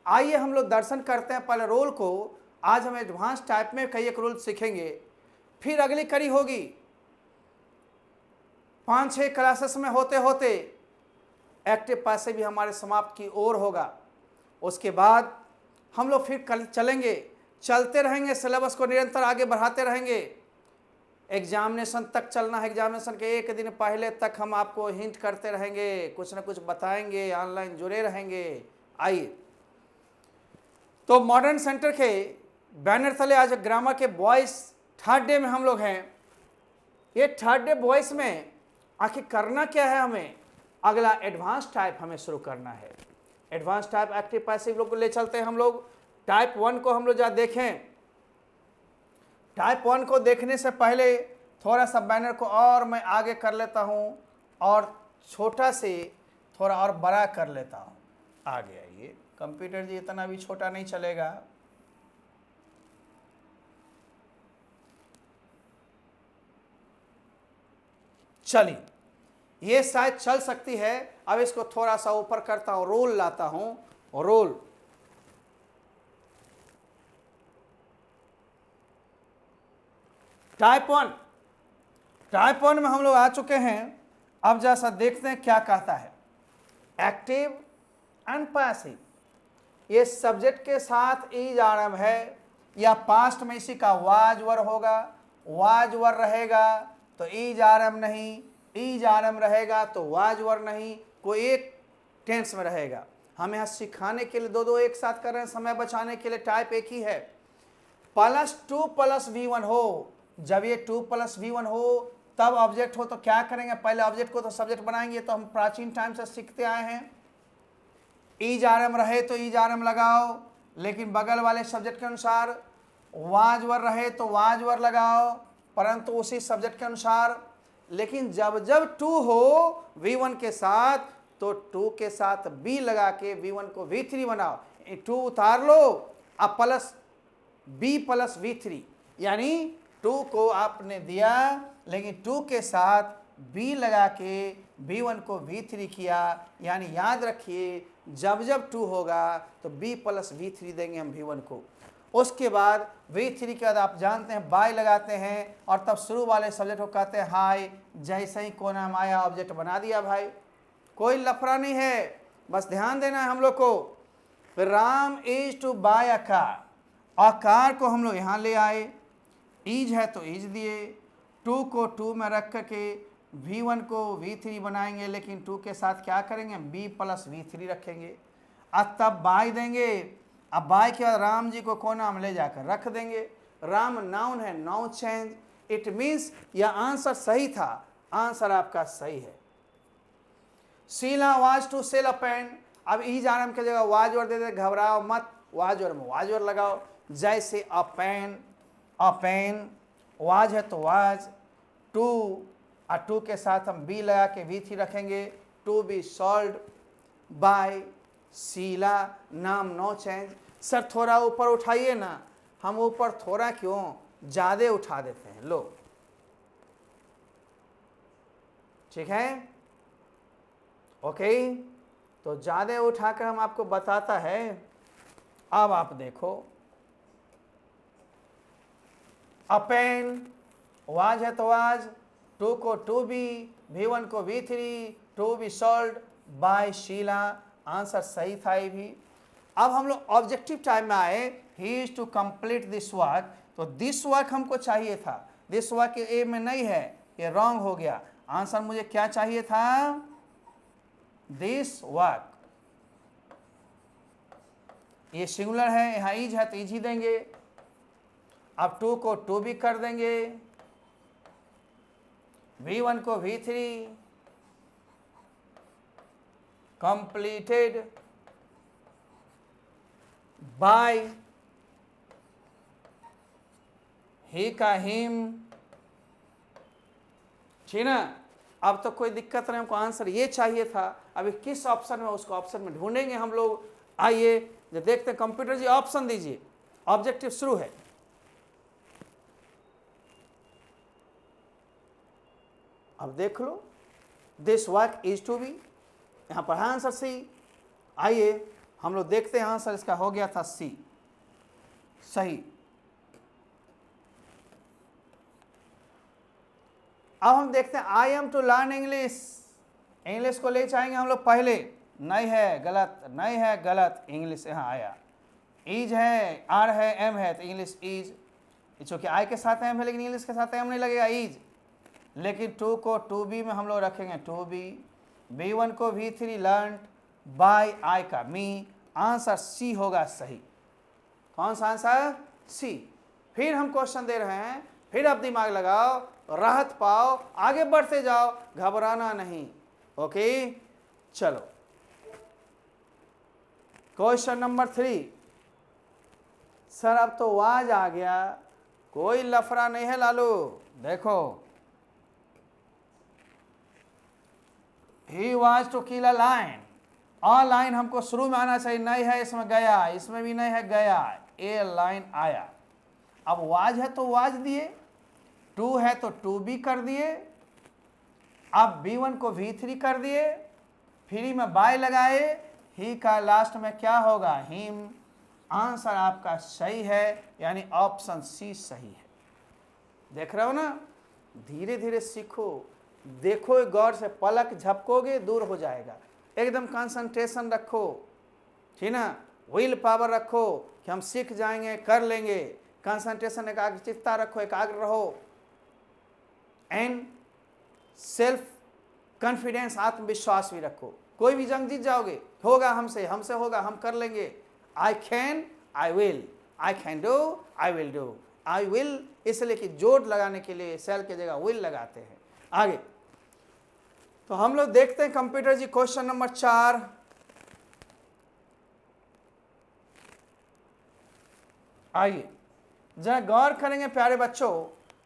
आइए हम लोग दर्शन करते हैं पहले रोल को। आज हम एडवांस टाइप में कई एक रोल सीखेंगे, फिर अगली कड़ी होगी 5-6 क्लासेस में होते होते एक्टिव पैसिव भी हमारे समाप्त की ओर होगा। उसके बाद हम लोग फिर कल चलेंगे, चलते रहेंगे, सिलेबस को निरंतर आगे बढ़ाते रहेंगे। एग्जामिनेशन तक चलना है, एग्जामिनेशन के एक दिन पहले तक हम आपको हिंट करते रहेंगे, कुछ ना कुछ बताएंगे, ऑनलाइन जुड़े रहेंगे। आइए, तो मॉडर्न सेंटर के बैनर तले आज ग्रामर के बॉयस थर्ड डे में हम लोग हैं। ये थर्ड डे बॉयस में आखिर करना क्या है हमें? अगला एडवांस टाइप हमें शुरू करना है। एडवांस टाइप एक्टिव पैसिव लोग को ले चलते हैं हम लोग। टाइप 1 को हम लोग जरा देखें। टाइप 1 को देखने से पहले थोड़ा सा बैनर को और मैं आगे कर लेता हूं और छोटा से थोड़ा और बड़ा कर लेता हूं। आगे आइए, कंप्यूटर जी इतना भी छोटा नहीं चलेगा। चलिए, ये शायद चल सकती है। अब इसको थोड़ा सा ऊपर करता हूं, रोल लाता हूं, रोल। टाइप 1 में हम लोग आ चुके हैं। अब जैसा देखते हैं क्या कहता है। एक्टिव एंड पैसिव, ये सब्जेक्ट के साथ ईज आरएम है या पास्ट में इसी का वाज वर होगा। वाज वर रहेगा तो ईज आरएम नहीं, ईज आरएम रहेगा तो वाज वर नहीं, कोई एक टेंस में रहेगा। हम यहाँ सिखाने के लिए दो एक साथ कर रहे हैं, समय बचाने के लिए टाइप एक ही है। +2 + V1 हो, जब ये 2 + V1 हो तब ऑब्जेक्ट हो तो क्या करेंगे? पहले ऑब्जेक्ट को तो सब्जेक्ट बनाएंगे, तो हम प्राचीन टाइम से सीखते आए हैं। ईज आरएम रहे तो ईज आरएम लगाओ, लेकिन बगल वाले सब्जेक्ट के अनुसार। वाज वर रहे तो वाज वर लगाओ, परंतु उसी सब्जेक्ट के अनुसार। लेकिन जब जब 2 हो V1 के साथ तो 2 के साथ B लगा के V1 को V3 बनाओ। 2 उतार लो, अब B + V3, यानी 2 को आपने दिया लेकिन 2 के साथ B लगा के V1 को V3 किया। यानी याद रखिए, जब जब 2 होगा तो B + V3 देंगे हम V1 को। उसके बाद V3 के बाद आप जानते हैं बाय लगाते हैं और तब शुरू वाले सब्जेक्ट को कहते हैं हाय। जैसे ही कोना में आया ऑब्जेक्ट बना दिया भाई, कोई लफड़ा नहीं है, बस ध्यान देना है हम लोग को। Ram is to buy a car, और कार को हम लोग यहाँ ले आए, ईज है तो ईज दिए, 2 को 2 में रख के V1 को V3 बनाएंगे, लेकिन 2 के साथ क्या करेंगे? B + V3 रखेंगे। अब तब बाय देंगे। अब बाय के बाद राम जी को कोना में ले जाकर रख देंगे। राम नाउन है, नाउन चेंज, इट मीन्स यह आंसर सही था, आंसर आपका सही है। Sheela was to sell a pen, अब ईज आरएम की जगह वाज वर दे दे, घबराओ मत, वाज वर में वाज वर लगाओ। जैसे अ पेन, वाज है तो वाज, 2 के साथ हम B लगा के V3 रखेंगे। To be solved by Sheela, नाम नो चेंज। सर थोड़ा ऊपर उठाइए ना, हम ऊपर थोड़ा क्यों, ज़्यादा उठा देते हैं। लो, ठीक है, ओके, तो ज़्यादा उठाकर हम आपको बताता है। अब आप देखो, अपेन, वाज है तो वाज, 2 को 2B, V1 को V3, 2B solved by Sheila, answer सही था ये भी। अब हम लोग ऑब्जेक्टिव टाइम में आए, he is to complete this work, तो दिस वर्क हमको चाहिए था, दिस वर्क ए में नहीं है, ये रॉन्ग हो गया। आंसर मुझे क्या चाहिए था? This work. ये सिंगुलर है, यहाँ ईज है तो ईज ही देंगे। अब 2 को 2B कर देंगे, V1 को V3, कंप्लीटेड बाय ही का हिम, ठीक ना। अब तो कोई दिक्कत नहीं, हमको आंसर ये चाहिए था। अभी किस ऑप्शन में, उसको ऑप्शन में ढूंढेंगे हम लोग। आइए जो देखते हैं, कंप्यूटर जी ऑप्शन दीजिए, ऑब्जेक्टिव शुरू है। अब देख लो, this work is to be, यहाँ पर आंसर सी। आइए हम लोग देखते हैं आंसर इसका हो गया था सी, सही। अब हम देखते हैं I am to learn English, English को ले जाएंगे हम लोग पहले, नहीं है गलत, नहीं है गलत, इंग्लिश यहाँ आया। ईज है, आर है, एम है, तो इंग्लिश ईज, चूंकि आई के साथ एम है लेकिन इंग्लिश के साथ एम नहीं लगेगा, ईज। लेकिन टू को टू बी में हम लोग रखेंगे टू बी, B1 को V3 लर्न बाय आई का मी, आंसर सी होगा सही। कौन सा आंसर? सी। फिर हम क्वेश्चन दे रहे हैं, फिर आप दिमाग लगाओ, राहत पाओ, आगे बढ़ते जाओ, घबराना नहीं। ओके, चलो क्वेश्चन नंबर 3। सर अब तो वाज आ गया, कोई लफड़ा नहीं है लालू। देखो, he was to kill a lion, और लाइन हमको शुरू में आना चाहिए, नहीं है इसमें गया, इसमें भी नहीं है गया, ए लाइन आया। अब वाज है तो वाज दिए, टू है तो टू बी कर दिए, अब B1 को V3 कर दिए, फ्री में बाय लगाए, ही का लास्ट में क्या होगा? हिम। आंसर आपका सही है, यानी ऑप्शन सी सही है। देख रहे हो ना, धीरे धीरे सीखो, देखो गौर से, पलक झपकोगे दूर हो जाएगा। एकदम कंसंट्रेशन रखो, ठीक ना, विल पावर रखो कि हम सीख जाएंगे, कर लेंगे। कंसंट्रेशन, एकाग्रचित्ता रखो, एकाग्र रहो, एंड सेल्फ कॉन्फिडेंस, आत्मविश्वास भी रखो। कोई भी जंग जीत जाओगे, होगा हमसे, हमसे होगा, हम कर लेंगे। I can, I will, I can do, I will do. I will इसलिए कि जोड़ लगाने के लिए सेल की जगह विल लगाते हैं। आगे तो हम लोग देखते हैं कंप्यूटर जी क्वेश्चन नंबर 4। आइए जरा गौर करेंगे प्यारे बच्चों।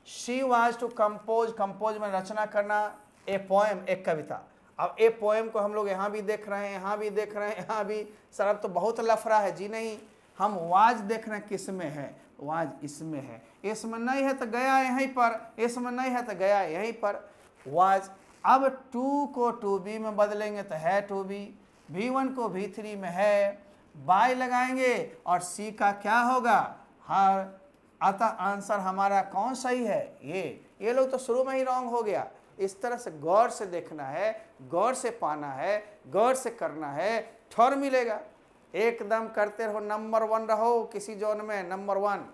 She was to compose, compose में रचना करना, ए पोएम, एक कविता। अब ए पोएम को हम लोग यहाँ भी देख रहे हैं, यहाँ भी देख रहे हैं, यहाँ भी। सर अब तो बहुत लफड़ा है जी। नहीं, हम वाज देख रहे हैं किस में है, वाज इसमें है, इसमें नहीं है तो गया यहीं पर, इसमें नहीं है तो गया यहीं पर, वाज। अब टू को टू बी में बदलेंगे तो है टू बी, V1 को V3 में है, बाय लगाएंगे और सी का क्या होगा? हर। अतः आंसर हमारा कौन सही है? ये लोग तो शुरू में ही रॉन्ग हो गया। इस तरह से गौर से देखना है, गौर से पाना है, गौर से करना है, ठौर मिलेगा। एकदम करते रहो, नंबर 1 रहो किसी जोन में, नंबर 1।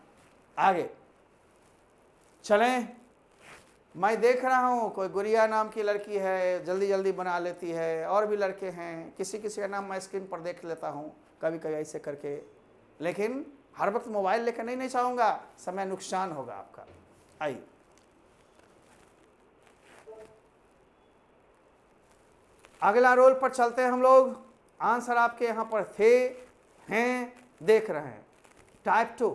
आगे चलें। मैं देख रहा हूँ कोई गुड़िया नाम की लड़की है, जल्दी जल्दी बना लेती है, और भी लड़के हैं, किसी किसी का नाम मैं स्क्रीन पर देख लेता हूँ कभी कभी ऐसे करके। लेकिन हर वक्त मोबाइल लेकर नहीं चाहूँगा, समय नुकसान होगा आपका। आइए अगला रोल पर चलते हैं हम लोग। आंसर आपके यहाँ पर थे, हैं, देख रहे हैं। टाइप 2।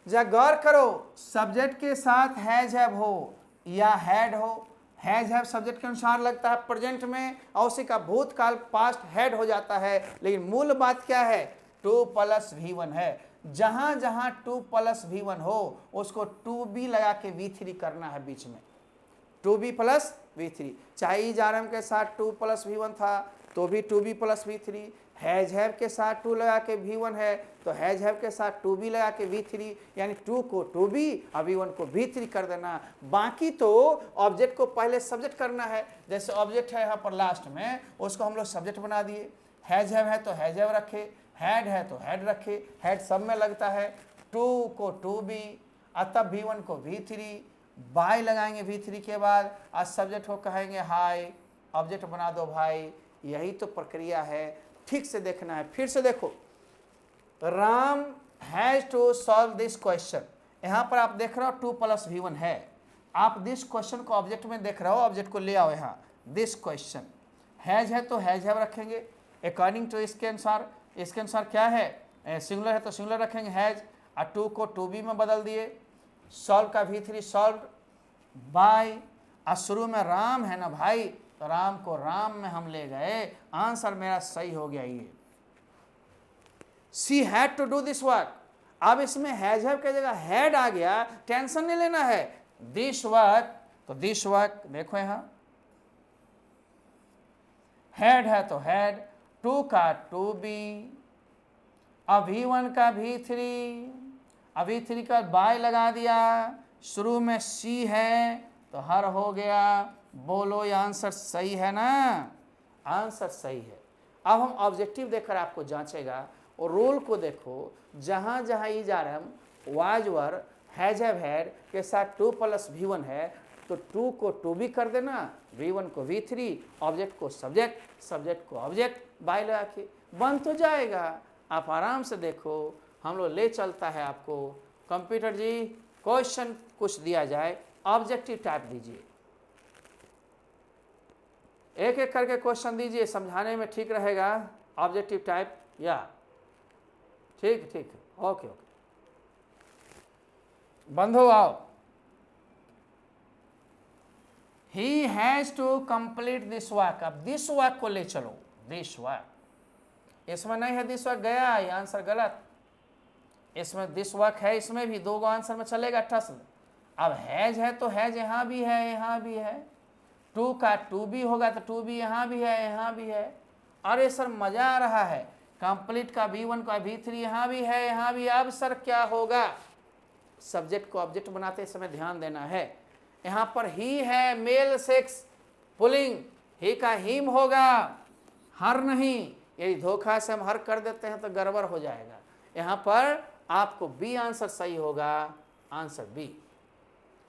जरा गौर करो, सब्जेक्ट के साथ हैज हैव हो या हैड हो। हैज हैव सब्जेक्ट के अनुसार लगता है प्रेजेंट में, और उसी का भूतकाल पास्ट हैड हो जाता है। लेकिन मूल बात क्या है? 2 + V1 है। जहां जहां 2 + V1 हो उसको 2B लगा के V3 करना है बीच में, 2B + V3। चाहे ईजारम के साथ 2 + V1 था तो भी 2B + V3, हैज हैव के साथ 2 लगा के V1 है तो हैज हैव के साथ 2B लगा के V3, यानी 2 को 2B और V1 को V3 कर देना। बाकी तो ऑब्जेक्ट को पहले सब्जेक्ट करना है। जैसे ऑब्जेक्ट है यहाँ पर लास्ट में, उसको हम लोग सब्जेक्ट बना दिए। हैज हैव है तो हैज हैव रखे, हैड है तो हैड रखे, हैड सब में लगता है। 2 को 2B और तब V1 को V3, बाय लगाएंगे V3 के बाद, आज सब्जेक्ट को कहेंगे हाय, ऑब्जेक्ट बना दो भाई। यही तो प्रक्रिया है, ठीक से देखना है। फिर से देखो, Ram has to solve this question. यहाँ पर आप देख रहे हो 2 + V1 है। आप दिस क्वेश्चन को ऑब्जेक्ट में देख रहे हो, ऑब्जेक्ट को ले आओ यहाँ। दिस क्वेश्चन हैज है तो हैज हैव रखेंगे अकॉर्डिंग टू इसके अनुसार। इसके अनुसार क्या है? सिंगुलर है तो सिंगुलर रखेंगे हैज, और 2 को 2B में बदल दिए। सॉल्व का V3 सॉल्व बाय, और शुरू में राम है ना भाई, तो राम को राम में हम ले गए। आंसर मेरा सही हो गया। ये she had to do this work. अब इसमें हैज हैव की जगह हैड आ गया, टेंशन नहीं लेना है। दिस वर्क, तो दिस वर्क देखो यहां हैड है तो हैड, टू का टू बी, अब V1 का V3, अब V3 का बाय लगा दिया, शुरू में सी है तो हर हो गया। बोलो ये आंसर सही है ना? आंसर सही है। अब हम ऑब्जेक्टिव देखकर आपको जांचेगा और रूल को देखो, जहां जहां ई जा रहा है was were has have had के साथ 2 + V1 है तो 2 को 2 भी कर देना, V1 को V3, ऑब्जेक्ट को सब्जेक्ट, सब्जेक्ट को ऑब्जेक्ट, बाय लगा के बन तो जाएगा। आप आराम से देखो, हम लोग ले चलता है आपको। कंप्यूटर जी क्वेश्चन कुछ दिया जाए, ऑब्जेक्टिव टाइप दीजिए, एक एक करके क्वेश्चन दीजिए, समझाने में ठीक रहेगा। ऑब्जेक्टिव टाइप या ठीक ठीक, ओके ओके। बंधु आओ। He has to complete this work, अब दिस वर्क को ले चलो, दिस वर्क, इसमें नहीं है दिस वर्क, गया ये आंसर गलत। इसमें दिस वर्क है, इसमें भी 2 आंसर में चलेगा ठस। अब हैज है तो हैज यहां भी है, यहां भी है, 2 का 2 भी होगा तो 2 भी यहां भी है, यहां भी है। अरे सर मजा आ रहा है, कंप्लीट का V1 का V3 यहां भी है, यहां भी। अब सर क्या होगा? सब्जेक्ट को ऑब्जेक्ट बनाते समय ध्यान देना है। यहां पर ही है, मेल सेक्स पुलिंग, ही का हिम होगा, हर नहीं। यदि धोखा से हम हर कर देते हैं तो गड़बड़ हो जाएगा। यहां पर आपको बी आंसर सही होगा, आंसर बी,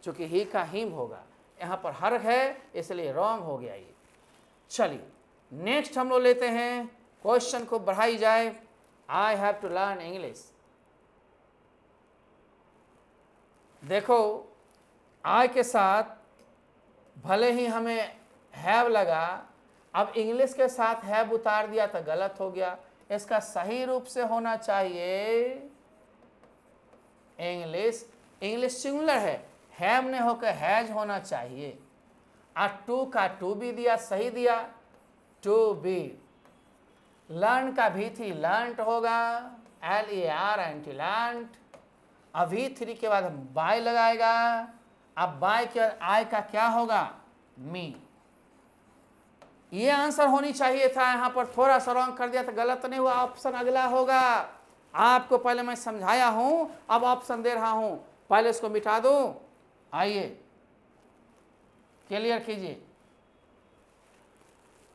चूंकि ही का हिम होगा, यहां पर हर है इसलिए रॉन्ग हो गया ये। चलिए नेक्स्ट हम लोग लेते हैं, क्वेश्चन को बढ़ाई जाए। I have to learn English. देखो आई के साथ भले ही हमें हैव लगा, अब इंग्लिश के साथ हैव उतार दिया तो गलत हो गया। इसका सही रूप से होना चाहिए इंग्लिश, इंग्लिश सिंगुलर है, हैव ने होकर हैज होना चाहिए। और 2 का 2 भी दिया, सही दिया, टू बी। लर्न का V3 लर्नट होगा, LERNT लर्नट। अब V3 के बाद हम बाय लगाएगा, अब बाय के बाद आई का क्या होगा? मी। ये आंसर होनी चाहिए था, यहां पर थोड़ा सा रॉन्ग कर दिया तो गलत नहीं हुआ, ऑप्शन अगला होगा। आपको पहले मैं समझाया हूं, अब ऑप्शन दे रहा हूं, पहले इसको मिटा दूं। आइए क्लियर कीजिए।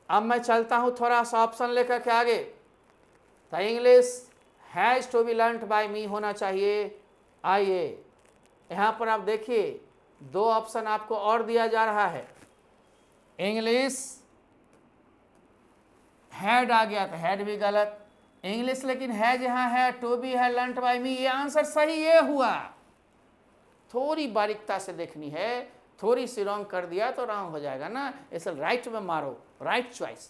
अब मैं चलता हूं थोड़ा सा ऑप्शन लेकर के आगे। तो English has to be learned by me होना चाहिए। आइए यहां पर आप देखिए 2 ऑप्शन आपको और दिया जा रहा है। इंग्लिश हैड आ गया तो हैड भी गलत, इंग्लिश लेकिन हैज यहां है, टू बी है, लर्नड बाय मी, ये आंसर सही ये हुआ। थोड़ी बारीकता से देखनी है, थोड़ी सी रॉन्ग कर दिया तो रॉन्ग हो जाएगा ना, इसे राइट में मारो, right choice.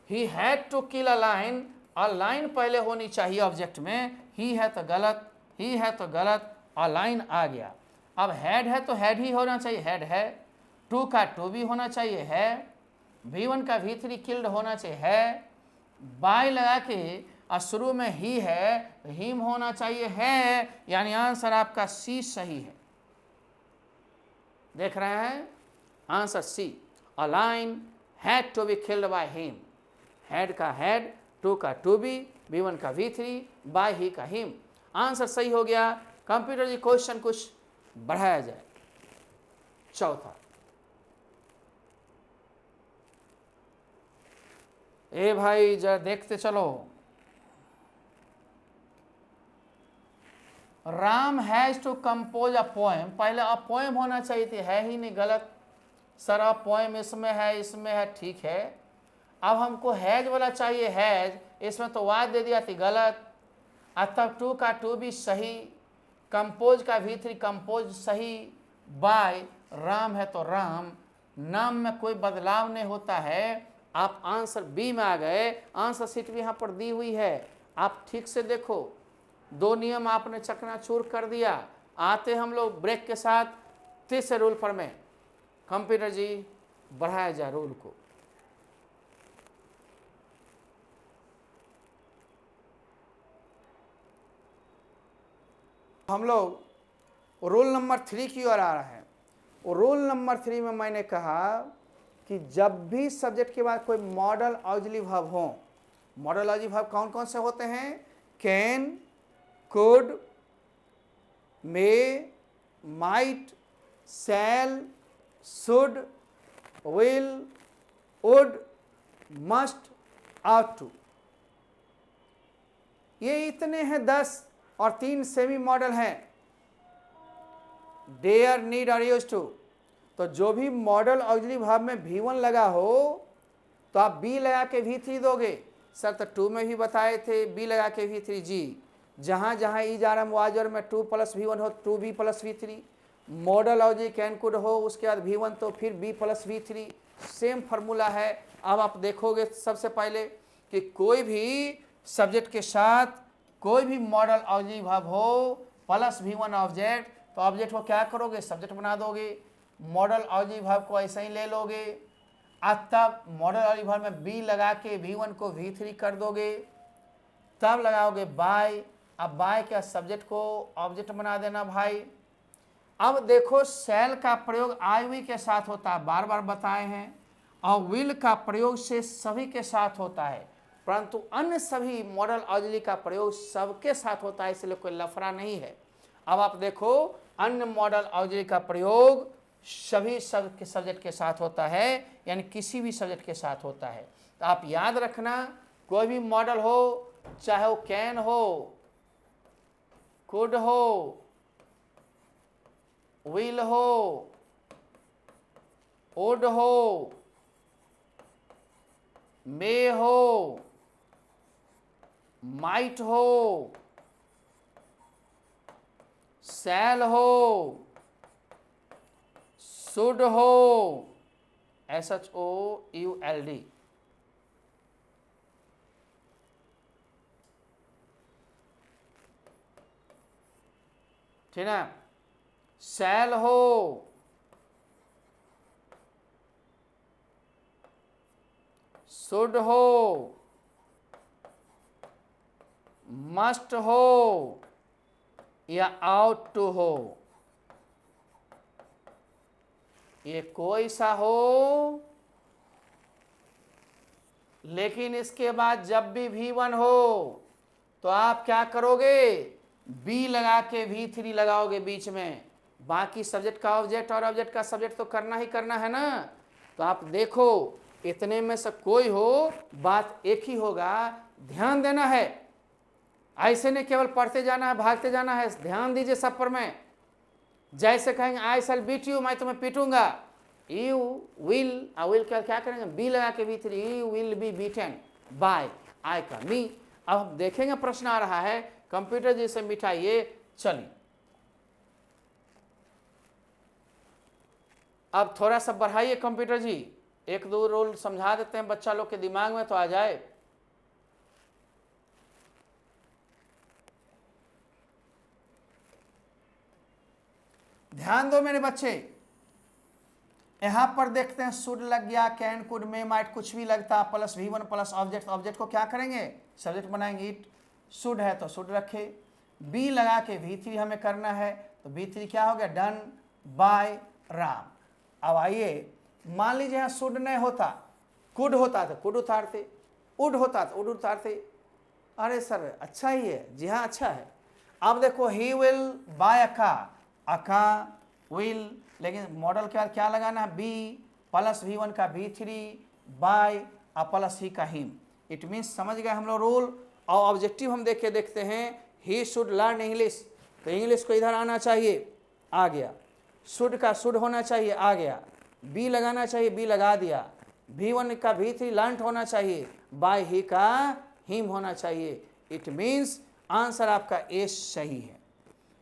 He had to kill a lion, और लाइन पहले होनी चाहिए ऑब्जेक्ट में, ही है तो गलत, ही है तो गलत, और लाइन आ गया। अब हैड है तो हैड ही होना चाहिए, हैड है, 2 का 2 भी होना चाहिए है, V1 का V3 किल्ड होना चाहिए है, बाय लगा के और शुरू में ही है तो हिम होना चाहिए है, यानी आंसर आपका सी सही है। देख रहे हैं answer C. A lion had to be killed by him, had का हैड, 2 का 2 भी, V1 का V3, बाय ही का हिम, आंसर सही हो गया। कंप्यूटर जी क्वेश्चन कुछ बढ़ाया जाए। चौथा, ए भाई जरा देखते चलो। Ram has to compose a poem, पहले अ पोएम होना चाहिए थी, है ही नहीं, गलत। सर अ पोएम इसमें है, इसमें है, ठीक है। अब हमको हैज वाला चाहिए, हैज, इसमें तो वाज दे दिया थी, गलत। तब 2 का 2 भी सही, कंपोज का V3 कंपोज सही, बाय राम है तो राम, नाम में कोई बदलाव नहीं होता है। आप आंसर बी में आ गए, आंसर सीट भी यहां पर दी हुई है, आप ठीक से देखो। 2 नियम आपने चकनाचूर कर दिया। आते हम लोग ब्रेक के साथ तीसरे रूल पर में। कंप्यूटर जी बढ़ाया जाए रूल को। हम लोग रूल नंबर 3 की ओर आ रहे हैं। रूल नंबर 3 में मैंने कहा कि जब भी सब्जेक्ट के बाद कोई मॉडल ऑक्सिलरी वर्ब हो, मॉडल ऑक्सिलरी वर्ब कौन कौन से होते हैं? Can, could, may, might, shall, should, will, would, must, ought to. ये इतने हैं 10 और 3 सेमी मॉडल हैं, डेयर, नीड और यूज्ड टू। तो जो भी मॉडल ऑक्सिलरी वर्ब में V1 लगा हो तो आप बी लगा के V3 दोगे। सर तो 2 में भी बताए थे बी लगा के V3 जी, जहां जहां ई जा रहा मुआजर में 2 + V1 हो 2B + V3, model auxiliary can could हो उसके बाद V1 तो फिर B + V3, सेम फार्मूला है। अब आप देखोगे सबसे पहले कि कोई भी सब्जेक्ट के साथ कोई भी मॉडल ऑक्सिलरी वर्ब हो प्लस V1 ऑब्जेक्ट, तो ऑब्जेक्ट को क्या करोगे? सब्जेक्ट बना दोगे। मॉडल ऑक्सिलरी वर्ब को ऐसे ही ले लोगे। अब तब मॉडल ऑक्सिलरी वर्ब में बी लगा के V1 को V3 कर दोगे, तब लगाओगे बाय। अब बाय के सब्जेक्ट को ऑब्जेक्ट बना देना भाई। अब देखो शैल का प्रयोग आई हुई के साथ होता है, बार बार बताए हैं, और विल का प्रयोग से सभी के साथ होता है, परंतु अन्य सभी मॉडल ऑक्सिलरी का प्रयोग सबके साथ होता है, इसलिए कोई लफड़ा नहीं है। अब आप देखो अन्य मॉडल ऑक्सिलरी का प्रयोग सभी सब्जेक्ट के साथ होता है, यानी किसी भी सब्जेक्ट के साथ होता है। तो आप याद रखना, कोई भी मॉडल हो, चाहे वो कैन हो, कुड हो, विल हो, वुड हो, मे हो, माइट हो, शैल हो, शुड हो, SHOULD, ठीक है, शैल हो, शुड हो, मस्ट हो या आउट टू हो, ये कोई सा हो, लेकिन इसके बाद जब भी V1 हो तो आप क्या करोगे? बी लगा के V3 लगाओगे बीच में। बाकी सब्जेक्ट का ऑब्जेक्ट और ऑब्जेक्ट का सब्जेक्ट तो करना ही करना है ना। तो आप देखो इतने में से कोई हो, बात एक ही होगा, ध्यान देना है। ऐसे नहीं केवल पढ़ते जाना है, भागते जाना है, ध्यान दीजिए सब पर। में जैसे कहेंगे आई शैल बीट यू, मैं तुम्हें पीटूंगा, यू विल, विल क्या करेंगे? बी लगा के V3, you will be beaten by I का मी। अब हम देखेंगे प्रश्न आ रहा है, कंप्यूटर जी से मिटाइए। चलिए अब थोड़ा सा बढ़ाइए कंप्यूटर जी, 1-2 रूल समझा देते हैं, बच्चा लोग के दिमाग में तो आ जाए। ध्यान दो मेरे बच्चे, यहां पर देखते हैं शुड लग गया, कैन, कुड, मे, माइट कुछ भी लगता, plus V1 plus object, object को क्या करेंगे? सब्जेक्ट बनाएंगे। इट शुड है तो शुड रखे, बी लगा के V3 हमें करना है, तो V3 क्या हो गया? Done by Ram. अब आइए, मान लीजिए यहां शुड नहीं होता, कुड होता तो कुड उतारते, उड होता तो उड उतारते। अरे सर अच्छा ही है, जी हाँ अच्छा है। अब देखो he will buy Aka will, लेकिन मॉडल के बाद क्या लगाना है? बी प्लस V1 का V3 बाय प्लस ही का हिम। इट मीन्स समझ गए हम लोग रूल। और ऑब्जेक्टिव हम देखते हैं, ही शुड लर्न इंग्लिश, तो इंग्लिश को इधर आना चाहिए, आ गया। शुड का शुड होना चाहिए, आ गया। बी लगाना चाहिए, बी लगा दिया। V1 का V3 लर्न होना चाहिए, बाय ही का हिम होना चाहिए। इट मीन्स आंसर आपका ए सही है।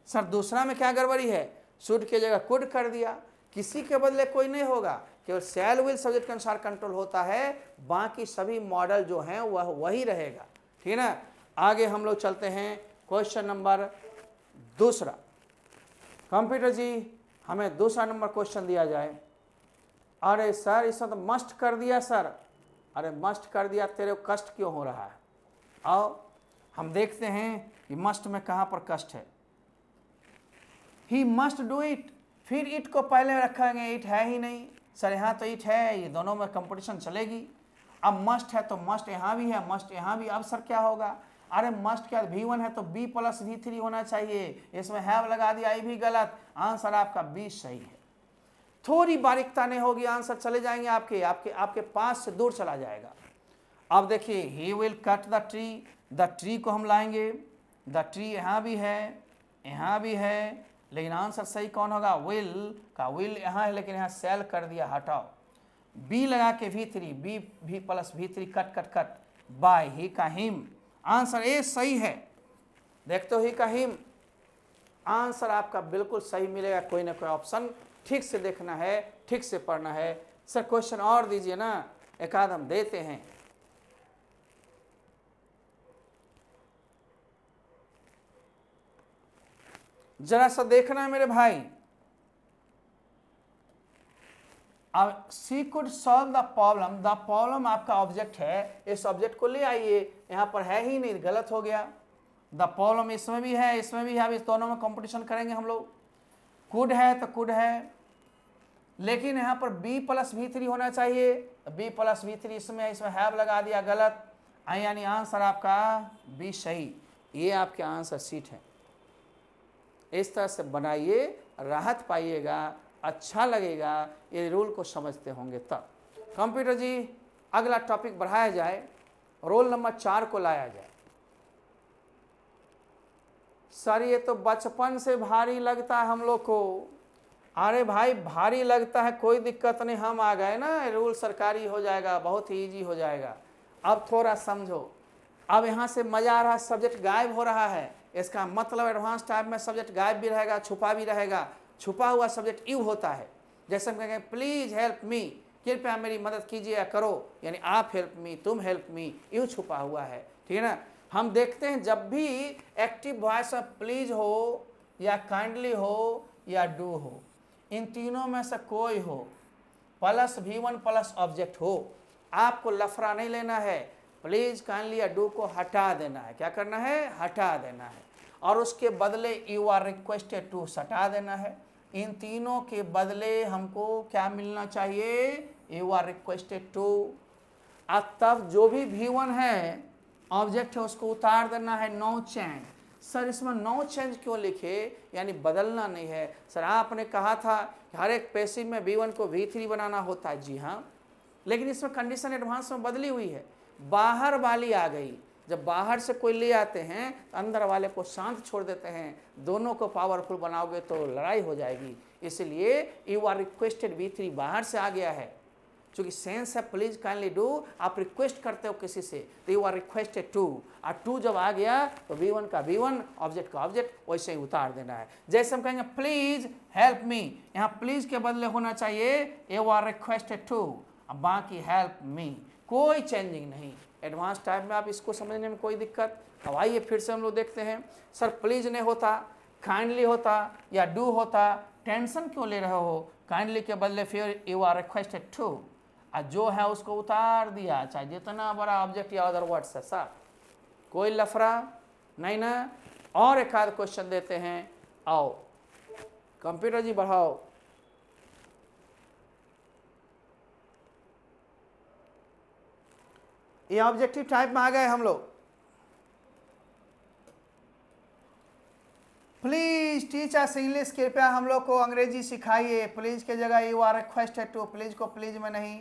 सर दूसरा में क्या गड़बड़ी है? शुड की जगह कुड कर दिया, किसी के बदले कोई नहीं होगा, केवल शैल विल सब्जेक्ट के अनुसार कंट्रोल होता है, बाकी सभी मॉडल जो हैं वह वही रहेगा, ठीक है ना। आगे हम लोग चलते हैं, क्वेश्चन नंबर दूसरा। कंप्यूटर जी हमें दूसरा नंबर क्वेश्चन दिया जाए। अरे सर इसमें तो मस्ट कर दिया सर। अरे मस्ट कर दिया, तेरे को कष्ट क्यों हो रहा है? आओ हम देखते हैं कि मस्ट में कहाँ पर कष्ट है। ही मस्ट डू इट, फिर इट को पहले रखेंगे, इट है ही नहीं सर, यहाँ तो इट है, ये दोनों में कंपटीशन चलेगी। अब मस्ट है तो मस्ट यहाँ भी है, मस्ट यहाँ भी, अब सर क्या होगा, अरे मस्ट क्या, V1 है तो B प्लस V3 होना चाहिए, इसमें हैव लगा दिया, ये भी गलत, आंसर आपका B सही है। थोड़ी बारीकता नहीं होगी, आंसर चले जाएंगे आपके आपके आपके पास से दूर चला जाएगा। अब देखिए he will cut the tree को हम लाएंगे, द ट्री यहाँ भी है, यहाँ भी है, लेकिन आंसर सही कौन होगा, विल का, विल यहाँ है लेकिन यहाँ सेल कर दिया, हटाओ, बी लगा के V3, be plus V3 cut cut cut, by he का हिम, आंसर ए सही है। देखते हो ही का हिम, आंसर आपका बिल्कुल सही मिलेगा, कोई ना कोई ऑप्शन ठीक से देखना है, ठीक से पढ़ना है। सर क्वेश्चन और दीजिए ना, एक आध हम देते हैं। जरा सा देखना है मेरे भाई, अब सी कुड सॉल्व द प्रॉब्लम आपका ऑब्जेक्ट है, इस ऑब्जेक्ट को ले आइए, यहाँ पर है ही नहीं, गलत हो गया। द प्रॉब्लम इसमें भी है, इसमें भी है, अब इस दोनों में कंपटीशन करेंगे हम लोग। कुड है तो कुड है, लेकिन यहाँ पर B प्लस V3 होना चाहिए, B प्लस V3 इसमें हैव लगा दिया, गलत, यानी आंसर आपका B सही। ये आपके आंसर सीट है। इस तरह से बनाइए, राहत पाइएगा, अच्छा लगेगा, ये रूल को समझते होंगे तब। कंप्यूटर जी अगला टॉपिक बढ़ाया जाए, रोल नंबर 4 को लाया जाए। सर ये तो बचपन से भारी लगता है हम लोग को। अरे भाई भारी लगता है, कोई दिक्कत नहीं, हम आ गए ना, रूल सरकारी हो जाएगा, बहुत ही ईजी हो जाएगा। अब थोड़ा समझो, अब यहाँ से मजा आ रहा है, सब्जेक्ट गायब हो रहा है, इसका मतलब एडवांस टाइप में सब्जेक्ट गायब भी रहेगा, छुपा भी रहेगा। छुपा हुआ सब्जेक्ट यू होता है, जैसे हम कहेंगे प्लीज हेल्प मी, कृपया मेरी मदद कीजिए या करो, यानी आप हेल्प मी, तुम हेल्प मी, यू छुपा हुआ है, ठीक है ना। हम देखते हैं जब भी एक्टिव वॉइस में प्लीज हो या काइंडली हो या डू हो, इन तीनों में से कोई हो, प्लस V1 प्लस ऑब्जेक्ट हो, आपको लफड़ा नहीं लेना है, प्लीज काइंडली या डू को हटा देना है। क्या करना है, हटा देना है, और उसके बदले यू आर रिक्वेस्टेड टू हटा देना है। इन तीनों के बदले हमको क्या मिलना चाहिए, यू आर रिक्वेस्टेड टू। अब तब जो भी V1 है ऑब्जेक्ट है उसको उतार देना है, नो चेंज। सर इसमें नो चेंज क्यों लिखे, यानी बदलना नहीं है। सर आपने कहा था कि हर एक पैसिव में V1 को V3 बनाना होता है, जी हाँ, लेकिन इसमें कंडीशन एडवांस में बदली हुई है, बाहर वाली आ गई। जब बाहर से कोई ले आते हैं तो अंदर वाले को शांत छोड़ देते हैं, दोनों को पावरफुल बनाओगे तो लड़ाई हो जाएगी। इसलिए यू आर रिक्वेस्टेड V3 बाहर से आ गया है, क्योंकि सेंस है प्लीज काइंडली डू, आप रिक्वेस्ट करते हो किसी से तो यू आर रिक्वेस्टेड टू, और टू जब आ गया तो V1 का V1, ऑब्जेक्ट का ऑब्जेक्ट वैसे ही उतार देना है। जैसे हम कहेंगे प्लीज हेल्प मी, यहाँ प्लीज के बदले होना चाहिए यू आर रिक्वेस्टेड टू, अब बाकी हेल्प मी, कोई चेंजिंग नहीं। एडवांस टाइप में आप इसको समझने में कोई दिक्कत। अब आइए फिर से हम लोग देखते हैं, सर प्लीज नहीं होता, काइंडली होता या डू होता, टेंशन क्यों ले रहे हो, काइंडली के बदले फिर यू आर रिक्वेस्टेड टू, और जो है उसको उतार दिया, चाहे जितना बड़ा ऑब्जेक्ट या अदर वर्ड्स है, सर कोई लफड़ा नहीं ना। और एक आध क्वेश्चन देते हैं, आओ कंप्यूटर जी बढ़ाओ। ये ऑब्जेक्टिव टाइप में आ गए हम लोग। प्लीज टीच अस इंग्लिश, कृपया हम लोग को अंग्रेजी सिखाइए। प्लीज के जगह you are requested to, please को प्लीज में नहीं,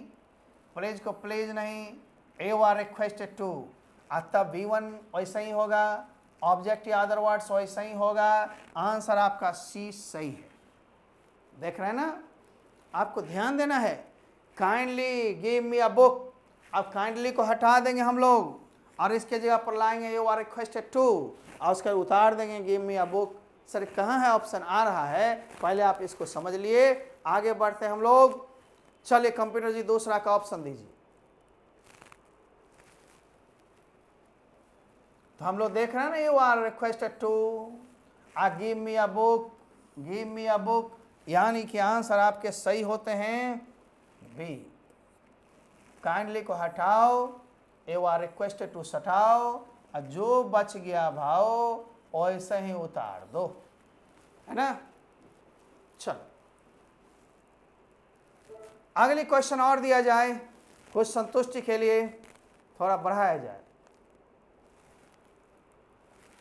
प्लीज को प्लीज नहीं, यू आर रिक्वेस्टेड टू। तब V1 वैसा ही होगा, ऑब्जेक्ट या अदर वर्ड्स वैसा ही होगा, आंसर आपका C सही है। देख रहे हैं ना, आपको ध्यान देना है। Kindly give me a book, अब काइंडली को हटा देंगे हम लोग और इसके जगह पर लाएंगे यू आर रिक्वेस्टेड टू, और उसका उतार देंगे give me a book. Sir कहाँ है ऑप्शन आ रहा है, पहले आप इसको समझ लिए, आगे बढ़ते हैं हम लोग। चलिए कंप्यूटर जी दूसरा का ऑप्शन दीजिए। तो हम लोग देख रहे हैं ना, you are requested to, give me a book, give me a book, यानी कि आंसर आपके सही होते हैं बी। काइंडली को हटाओ, यू आर रिक्वेस्टेड टू हटाओ, और जो बच गया भाव वैसे ही उतार दो, है ना। चलो अगली क्वेश्चन और दिया जाए, कुछ संतुष्टि के लिए थोड़ा बढ़ाया जाए।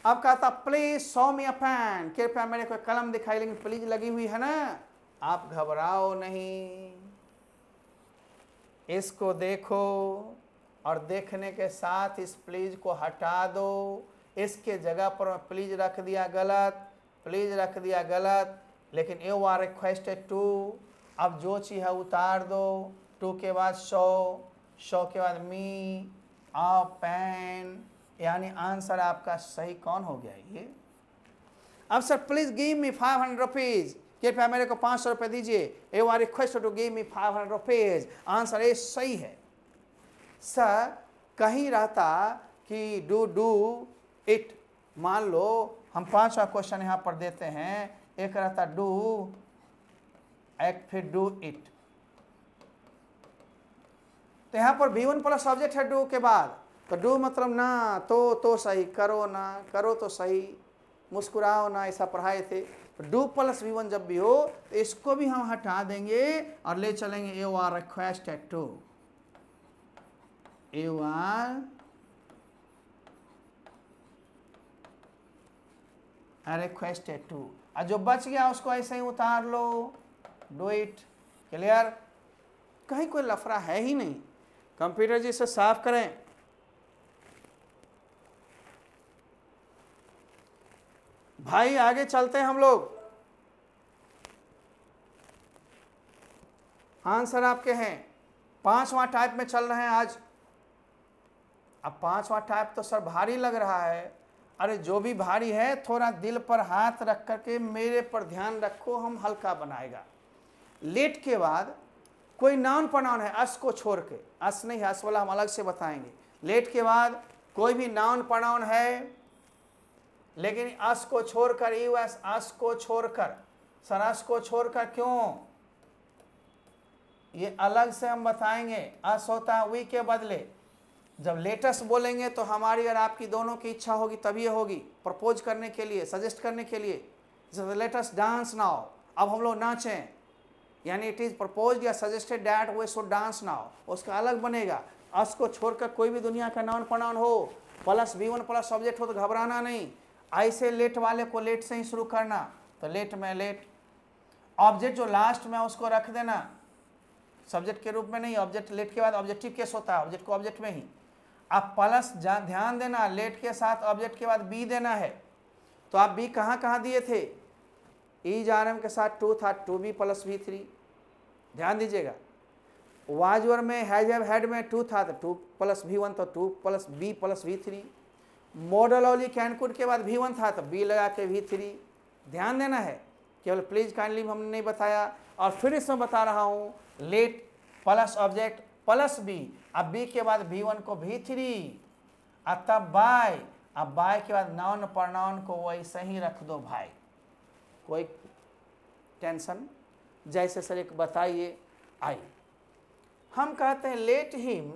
अब कहता please show me a pen, कृपया मेरे को कलम दिखाई, लेकिन प्लीज लगी हुई है ना, आप घबराओ नहीं, इसको देखो और देखने के साथ इस प्लीज को हटा दो। इसके जगह पर मैं प्लीज रख दिया गलत, प्लीज रख दिया गलत, लेकिन यू आर रिक्वेस्टेड टू, अब जो चीज़ है उतार दो, टू के बाद शो, शो के बाद मी, आ पेन, यानी आंसर आपका सही कौन हो गया ये। अब sir please give me 500 rupees, कृपया मेरे को 500 रुपये दीजिए, you are requested to give me 500 rupees, answer A सही है। सर कहीं रहता कि डू इट, मान लो हम 5वां क्वेश्चन यहाँ पर देते हैं, एक रहता डू एक, फिर डू इट, तो यहाँ पर V1 प्लस ऑब्जेक्ट है डू के बाद, तो डू मतलब ना तो सही, करो ना, करो तो सही, मुस्कुराओ ना, ऐसा पढ़ाए थे। तो डू प्लस V1 जब भी हो तो इसको भी हम हटा देंगे और ले चलेंगे you are requested to, you are requested to, और जो बच गया उसको ऐसे ही उतार लो, डू इट। क्लियर, कहीं कोई लफड़ा है ही नहीं, कंप्यूटर जी से साफ करें। भाई आगे चलते हैं हम लोग, आंसर आपके हैं। 5वां टाइप में चल रहे हैं आज। अब 5वां टाइप तो सर भारी लग रहा है, अरे जो भी भारी है थोड़ा दिल पर हाथ रख करके मेरे पर ध्यान रखो, हम हल्का बनाएगा। लेट के बाद कोई नाउन प्रोनाउन है, अस को छोड़ के, अस नहीं है, अस वाला हम अलग से बताएंगे। लेट के बाद कोई भी नाउन प्रोनाउन है, लेकिन अस को छोड़कर, यूएस अस को छोड़कर, सर अस को छोड़कर क्यों, ये अलग से हम बताएंगे। अस होता है वी के बदले, जब लेटेस्ट बोलेंगे तो हमारी और आपकी दोनों की इच्छा होगी तभी होगी, प्रपोज करने के लिए, सजेस्ट करने के लिए, लेटेस्ट डांस नाउ, अब हम लोग नाचें, यानी इट इज प्रपोज या suggested that we should dance now, उसका अलग बनेगा। अस को छोड़कर कोई भी दुनिया का नाउन प्रोनाउन हो, प्लस V1 प्लस ऑब्जेक्ट हो तो घबराना नहीं, ऐसे लेट वाले को लेट से ही शुरू करना, तो लेट में लेट, ऑब्जेक्ट जो लास्ट में उसको रख देना सब्जेक्ट के रूप में नहीं, ऑब्जेक्ट लेट के बाद ऑब्जेक्टिव केस होता है, ऑब्जेक्ट को ऑब्जेक्ट में ही। आप प्लस ध्यान देना, लेट के साथ ऑब्जेक्ट के बाद बी देना है, तो आप बी कहाँ दिए थे, ईज आरएम के साथ टू था, 2B प्लस V3, ध्यान दीजिएगा। वाजवर में हैज हैव हैड में 2 था तो 2 प्लस V1, तो 2 plus B plus V3। Model can could के बाद V1 था तो B लगा के V3, ध्यान देना है, केवल प्लीज काइंडली हमने नहीं बताया। और फिर इसमें बता रहा हूँ, late plus object plus B, अब B के बाद V1 को V3, तब बाय, अब बाय के बाद नाउन प्रोनाउन को वैसे ही रख दो भाई, कोई टेंशन, जैसे सर एक बताइए आई। हम कहते हैं let him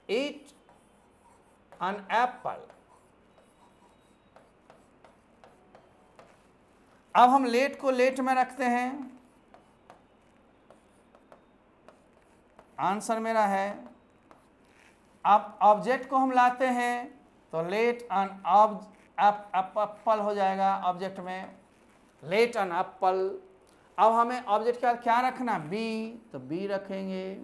eat an apple, अब हम लेट को लेट में रखते हैं, आंसर मेरा है। अब ऑब्जेक्ट को हम लाते हैं तो लेट एन एप्पल हो जाएगा ऑब्जेक्ट में, लेट एन एप्पल। अब हमें ऑब्जेक्ट का क्या रखना, बी, तो बी रखेंगे।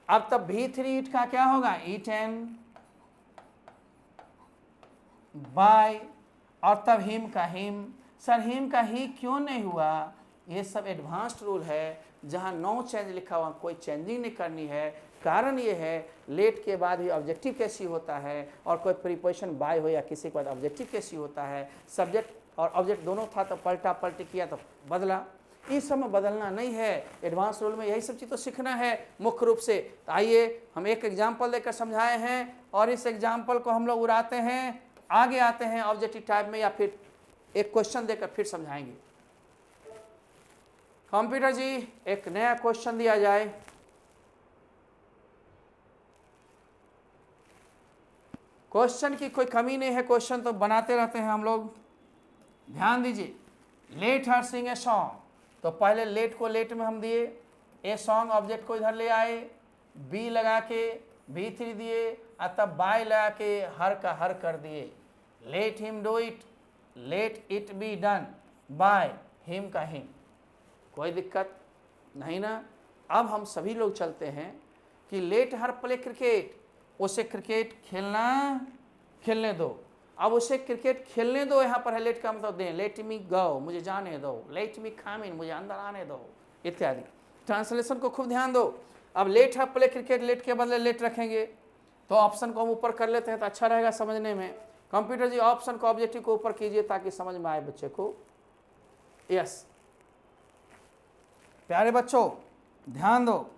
अब तब V3 ईट का क्या होगा, ईटन बाय, और तब हिम का हिम। सर हिम का ही क्यों नहीं हुआ, ये सब एडवांस्ड रूल है, जहां नो चेंज लिखा हुआ, कोई चेंजिंग नहीं करनी है। कारण ये है लेट के बाद ही ऑब्जेक्टिव कैसी होता है, और कोई प्रीपोजिशन बाय हो या किसी के बाद ऑब्जेक्टिव कैसी होता है, सब्जेक्ट और ऑब्जेक्ट दोनों था तो पलटा पलटी किया तो बदला, इस समय बदलना नहीं है। एडवांस रूल में यही सब चीज़ तो सीखना है मुख्य रूप से। तो आइए हम एक एग्जाम्पल देकर समझाए हैं, और इस एग्जाम्पल को हम लोग उड़ाते हैं, आगे आते हैं ऑब्जेक्टिव टाइप में, या फिर एक क्वेश्चन देकर फिर समझाएंगे। कंप्यूटर जी एक नया क्वेश्चन दिया जाए। क्वेश्चन की कोई कमी नहीं है, क्वेश्चन तो बनाते रहते हैं हम लोग। ध्यान दीजिए, let her Singh a song, तो पहले लेट को लेट में हम दिए, ए सॉन्ग ऑब्जेक्ट को इधर ले आए, बी लगा के V3 दिए, और तब बाय लगा के हर का हर कर दिए। Let him do it, let it be done by him का हिम। कोई दिक्कत नहीं ना। अब हम सभी लोग चलते हैं कि लेट हर प्ले क्रिकेट, उसे क्रिकेट खेलने दो। अब उसे क्रिकेट खेलने दो, यहाँ पर है लेट का मतलब दें, लेट मी गो, मुझे जाने दो, लेट मी कम इन, मुझे अंदर आने दो, इत्यादि। ट्रांसलेशन को खूब ध्यान दो। अब let her play cricket, let के बदले लेट रखेंगे, तो ऑप्शन को हम ऊपर कर लेते हैं तो अच्छा रहेगा समझने में। कंप्यूटर जी ऑप्शन को ऑब्जेक्टिव को ऊपर कीजिए ताकि समझ में आए बच्चे को। यस प्यारे बच्चों ध्यान दो,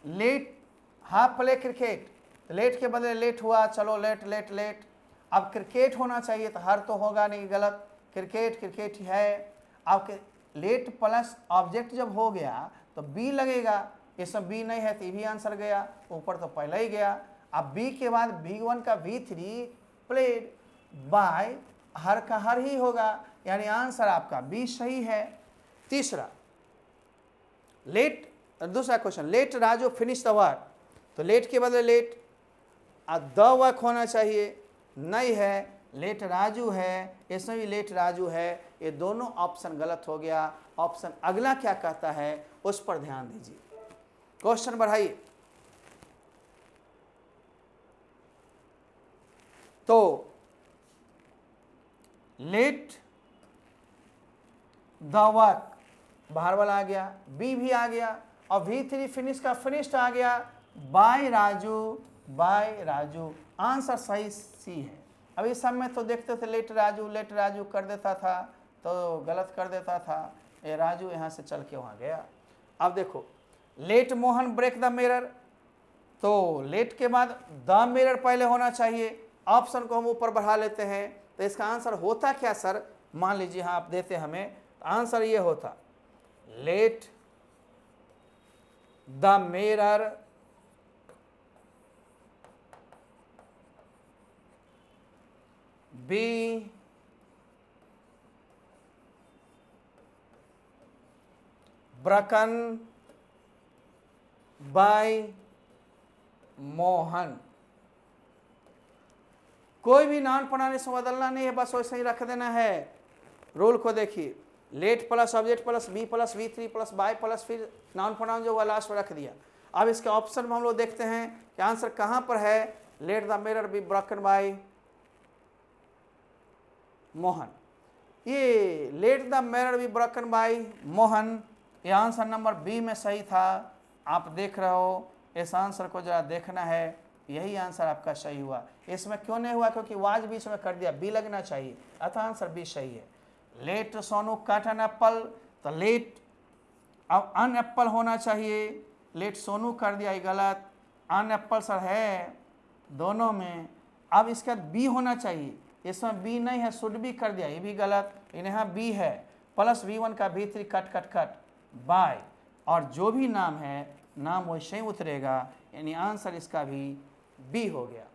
let half play cricket, let के बदले लेट हुआ, चलो लेट लेट लेट। अब क्रिकेट होना चाहिए तो हर तो होगा नहीं, गलत, क्रिकेट क्रिकेट ही है। अब लेट प्लस ऑब्जेक्ट जब हो गया तो बी लगेगा, इसमें बी नहीं है तो भी आंसर गया, ऊपर तो पहले ही गया। अब बी के बाद V1 का V3 प्लेड बाय हर का हर ही होगा, यानी आंसर आपका बी सही है। तीसरा लेट, दूसरा question, let Raju finish the work, तो लेट के बदले लेट, द वर्क होना चाहिए, नहीं है, लेट राजू है, इसमें भी लेट राजू है। ये दोनों ऑप्शन गलत हो गया। ऑप्शन अगला क्या कहता है उस पर ध्यान दीजिए। क्वेश्चन बढ़ाइए। तो लेट द वर्क बाहर वाला आ गया, बी भी आ गया, और V3 फिनिश का फिनिश्ड आ गया, बाय राजू। आंसर सही सी है। अब इस सब में तो देखते थे लेट राजू कर देता था तो गलत कर देता था, ये राजू यहाँ से चल के वहाँ गया। अब देखो, let Mohan break the mirror, तो लेट के बाद द मिरर पहले होना चाहिए, ऑप्शन को हम ऊपर बढ़ा लेते हैं, तो इसका आंसर होता क्या सर, मान लीजिए हाँ आप देते हमें, तो आंसर ये होता late the mirror be broken by Mohan. कोई भी नॉन प्रोनाउन से बदलना नहीं है, बस वैसे ही रख देना है। रूल को देखिए, let plus object plus be plus V3 plus by plus फिर नॉन प्रोनाउन जो हुआ लास्ट में रख दिया। अब इसके ऑप्शन में हम लोग देखते हैं कि आंसर कहाँ पर है, let the mirror be broken by Mohan. ये let the mirror be broken by Mohan, ये आंसर नंबर बी में सही था। आप देख रहे हो, इस आंसर को जरा देखना है, यही आंसर आपका सही हुआ। इसमें क्यों नहीं हुआ, क्योंकि वाज बीच में कर दिया, बी लगना चाहिए, अतः आंसर बी सही है। Let Sonu cut an apple, तो लेट अब अन एप्पल होना चाहिए, लेट सोनू कर दिया, ये गलत, अन एप्पल सर है दोनों में। अब इसका बी होना चाहिए, इसमें बी नहीं है, शुड बी कर दिया, ये भी गलत, यहाँ बी है, प्लस V1 का V3 कट बाय, और जो भी नाम है नाम वैसे ही उतरेगा, यानी आंसर इसका भी बी हो गया।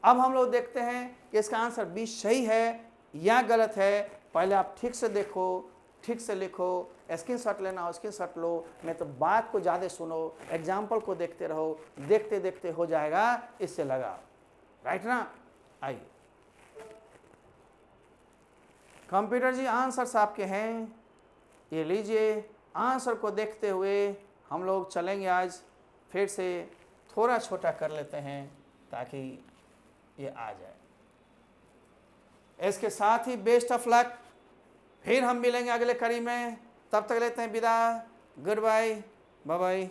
अब हम लोग देखते हैं कि इसका आंसर बी सही है या गलत है। पहले आप ठीक से देखो, ठीक से लिखो, स्क्रीनशॉट लेना हो स्क्रीनशॉट लो, नहीं तो बात को ज़्यादा सुनो, एग्जाम्पल को देखते रहो, देखते देखते हो जाएगा, इससे लगा, राइट ना। आइए कंप्यूटर जी आंसर्स आपके हैं, ये लीजिए। आंसर को देखते हुए हम लोग चलेंगे, आज फिर से थोड़ा छोटा कर लेते हैं ताकि ये आ जाए। इसके साथ ही बेस्ट ऑफ लक, फिर हम मिलेंगे अगले कड़ी में, तब तक लेते हैं विदा, गुड बाय, बाय बाय।